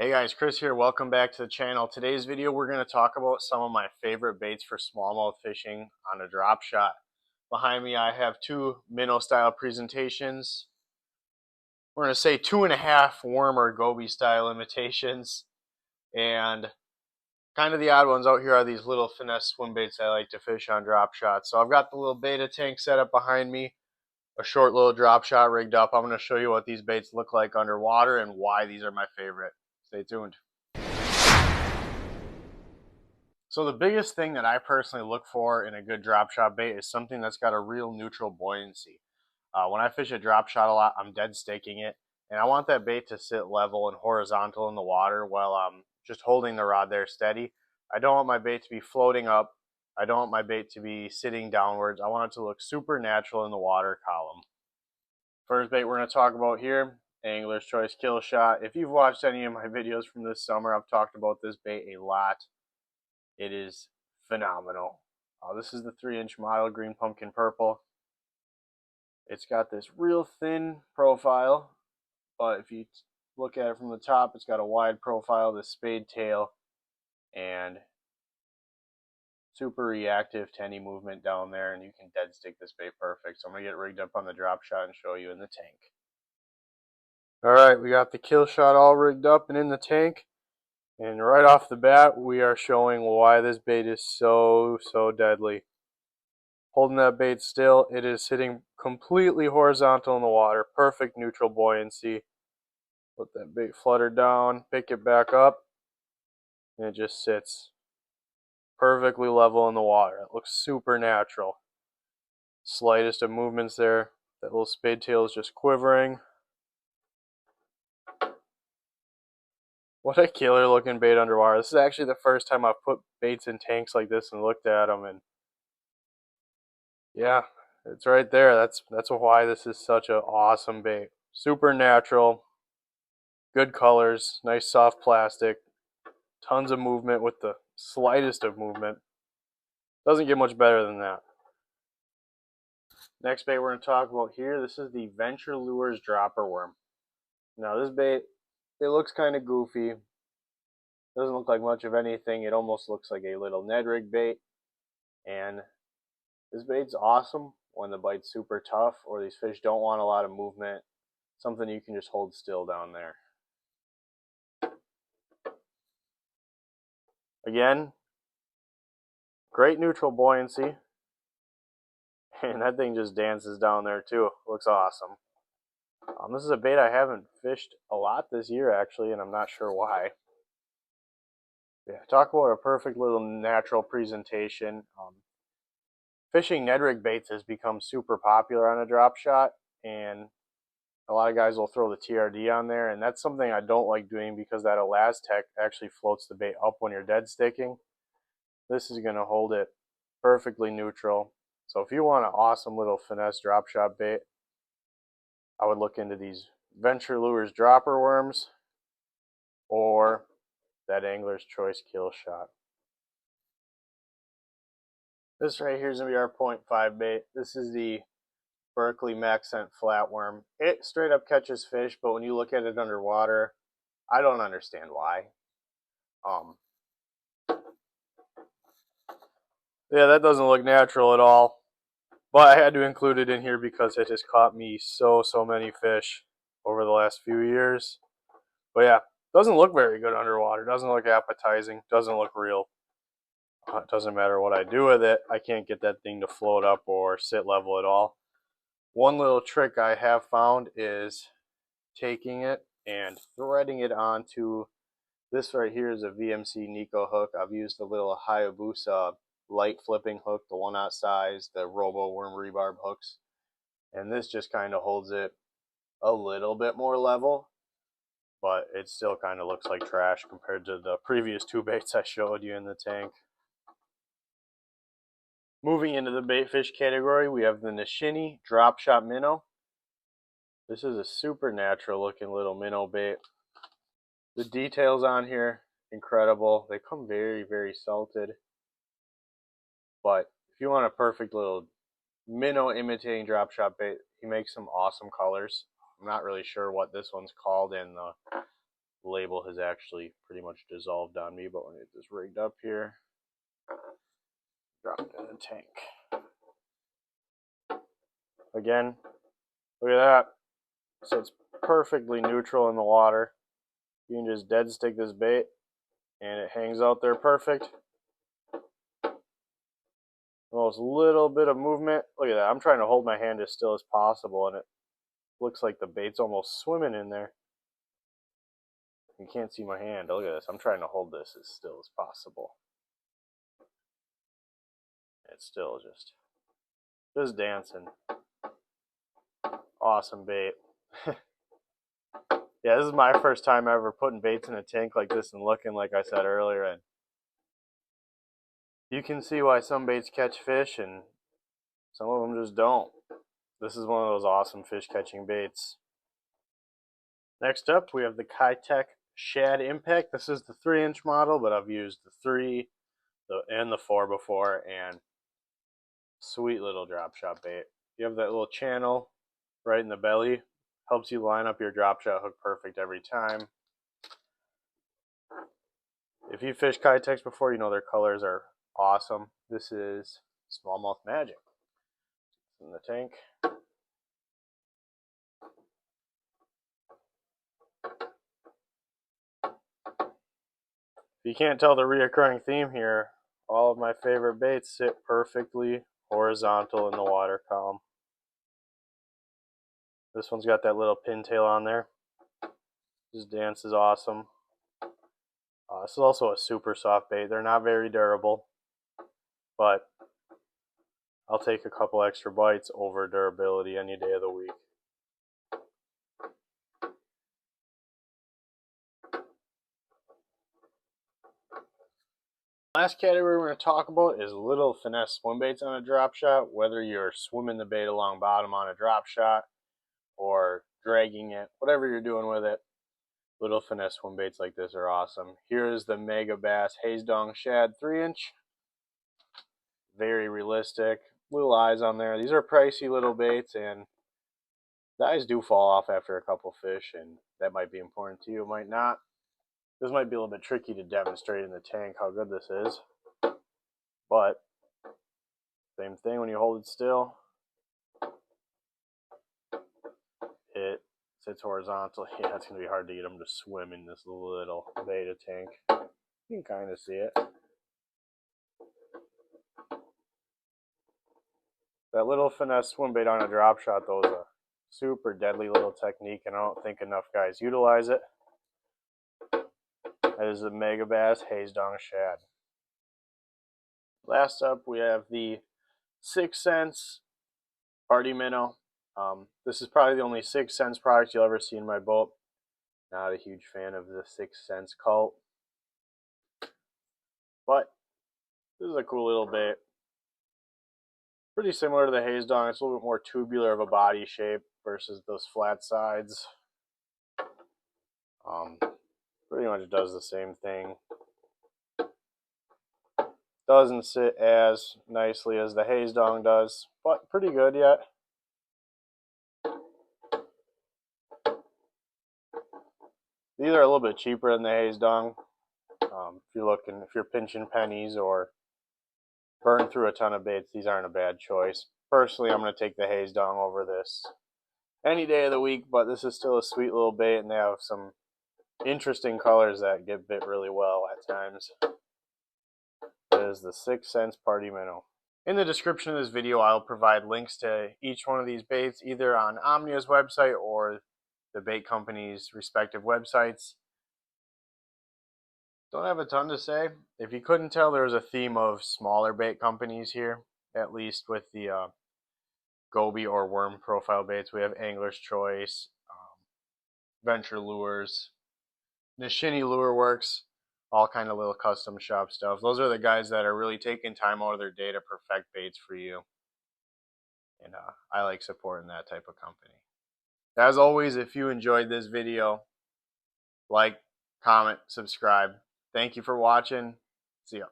Hey guys, Chris here. Welcome back to the channel. Today's video we're going to talk about some of my favorite baits for smallmouth fishing on a drop shot. Behind me I have two minnow style presentations. We're going to say 2.5 worm or goby style imitations. And kind of the odd ones out here are these little finesse swim baits I like to fish on drop shots. So I've got the little beta tank set up behind me, a short little drop shot rigged up. I'm going to show you what these baits look like underwater and why these are my favorite. Stay tuned. So the biggest thing that I personally look for in a good drop shot bait is something that's got a real neutral buoyancy. When I fish a drop shot a lot, I'm dead staking it, and I want that bait to sit level and horizontal in the water while I'm just holding the rod there steady. I don't want my bait to be floating up. I don't want my bait to be sitting downwards. I want it to look super natural in the water column. First bait we're going to talk about here, Angler's Choice Killshot. If you've watched any of my videos from this summer, I've talked about this bait a lot. It is phenomenal. This is the 3-inch model, green pumpkin purple. It's got this real thin profile, but if you look at it from the top, it's got a wide profile, this spade tail, and super reactive to any movement down there, and you can dead stick this bait perfect. So I'm going to get rigged up on the drop shot and show you in the tank. Alright, we got the Killshot all rigged up and in the tank. And right off the bat, we are showing why this bait is so deadly. Holding that bait still, it is sitting completely horizontal in the water, perfect neutral buoyancy. Let that bait flutter down, pick it back up, and it just sits perfectly level in the water. It looks super natural. Slightest of movements there, that little spade tail is just quivering. What a killer looking bait underwater. This is actually the first time I've put baits in tanks like this and looked at them, and yeah, it's right there. That's why this is such an awesome bait. Super natural, good colors, nice soft plastic, tons of movement with the slightest of movement. Doesn't get much better than that. Next bait we're going to talk about here, this is the Venture Lures Dropper Worm. Now this bait, it looks kind of goofy. Doesn't look like much of anything. It almost looks like a little Ned rig bait. And this bait's awesome when the bite's super tough or these fish don't want a lot of movement. Something you can just hold still down there. Again, great neutral buoyancy. And that thing just dances down there too. Looks awesome. This is a bait I haven't fished a lot this year actually, and I'm not sure why. Yeah, talk about a perfect little natural presentation. Fishing Ned rig baits has become super popular on a drop shot, and a lot of guys will throw the TRD on there, and that's something I don't like doing because that Elastec actually floats the bait up when you're dead sticking. This is going to hold it perfectly neutral. So if you want an awesome little finesse drop shot bait, I would look into these Venture Lures Dropper Worms or that Angler's Choice Killshot. This right here is going to be our 0.5 bait. This is the Berkeley MaxScent Flatworm. It straight up catches fish, but when you look at it underwater, I don't understand why. Yeah, that doesn't look natural at all. But I had to include it in here because it has caught me so many fish over the last few years. But yeah, doesn't look very good underwater. Doesn't look appetizing. Doesn't look real. It doesn't matter what I do with it. I can't get that thing to float up or sit level at all. One little trick I have found is taking it and threading it onto this right here is a VMC Nico hook. I've used the little Hayabusa light flipping hook, the 1/0 size, the Robo Worm rebarb hooks, and this just kind of holds it a little bit more level, but it still kind of looks like trash compared to the previous two baits I showed you in the tank. Moving into the bait fish category, we have the Nishine Dropshot Minnow. This is a super natural looking little minnow bait. The details on here, incredible. They come very salted. But if you want a perfect little minnow imitating drop shot bait, he makes some awesome colors. I'm not really sure what this one's called in the label has actually pretty much dissolved on me, but when I get this rigged up here, drop it in the tank. Again, look at that. So it's perfectly neutral in the water. You can just dead stick this bait and it hangs out there perfect. Almost a little bit of movement. Look at that. I'm trying to hold my hand as still as possible and it looks like the bait's almost swimming in there. You can't see my hand. Look at this. I'm trying to hold this as still as possible. It's still just dancing. Awesome bait. Yeah, this is my first time ever putting baits in a tank like this and looking like I said earlier, and you can see why some baits catch fish and some of them just don't. This is one of those awesome fish catching baits. Next up, we have the Keitech Shad Impact. This is the 3-inch model, but I've used the 3 and the 4 before, and sweet little drop shot bait. You have that little channel right in the belly. Helps you line up your drop shot hook perfect every time. If you fish Keitechs before, you know their colors are awesome. This is Smallmouth Magic. In the tank. If you can't tell the reoccurring theme here, all of my favorite baits sit perfectly horizontal in the water column. This one's got that little pintail on there. This dance is awesome. This is also a super soft bait. They're not very durable, but I'll take a couple extra bites over durability any day of the week. Last category we're going to talk about is little finesse swim baits on a drop shot. Whether you're swimming the bait along bottom on a drop shot or dragging it, whatever you're doing with it, little finesse swim baits like this are awesome. Here's the Megabass Hazedong Shad 3-inch. Very realistic. Little eyes on there. These are pricey little baits, and the eyes do fall off after a couple fish, and that might be important to you. It might not. This might be a little bit tricky to demonstrate in the tank how good this is, but same thing when you hold it still. It sits horizontal. Yeah, it's going to be hard to get them to swim in this little beta tank. You can kind of see it. That little finesse swim bait on a drop shot, though, is a super deadly little technique, and I don't think enough guys utilize it. That is the Megabass Hazedong Shad. Last up, we have the 6 cents Party Minnow. This is probably the only 6 cents product you'll ever see in my boat. Not a huge fan of the 6 cents cult, but this is a cool little bait. Pretty similar to the Hazedong. It's a little bit more tubular of a body shape versus those flat sides. Pretty much does the same thing. Doesn't sit as nicely as the Hazedong does, but pretty good yet. These are a little bit cheaper than the Hazedong. If you're pinching pennies or burn through a ton of baits, these aren't a bad choice. Personally, I'm going to take the Hazedong over this any day of the week, but this is still a sweet little bait, and they have some interesting colors that get bit really well at times. It is the 6 cents Party Minnow. In the description of this video, I'll provide links to each one of these baits, either on Omnia's website or the bait company's respective websites. Don't have a ton to say. If you couldn't tell, there's a theme of smaller bait companies here, at least with the goby or worm profile baits. We have Angler's Choice, Venture Lures, Nishine Lureworks, all kind of little custom shop stuff. Those are the guys that are really taking time out of their day to perfect baits for you. And I like supporting that type of company. As always, if you enjoyed this video, like, comment, subscribe. Thank you for watching. See ya.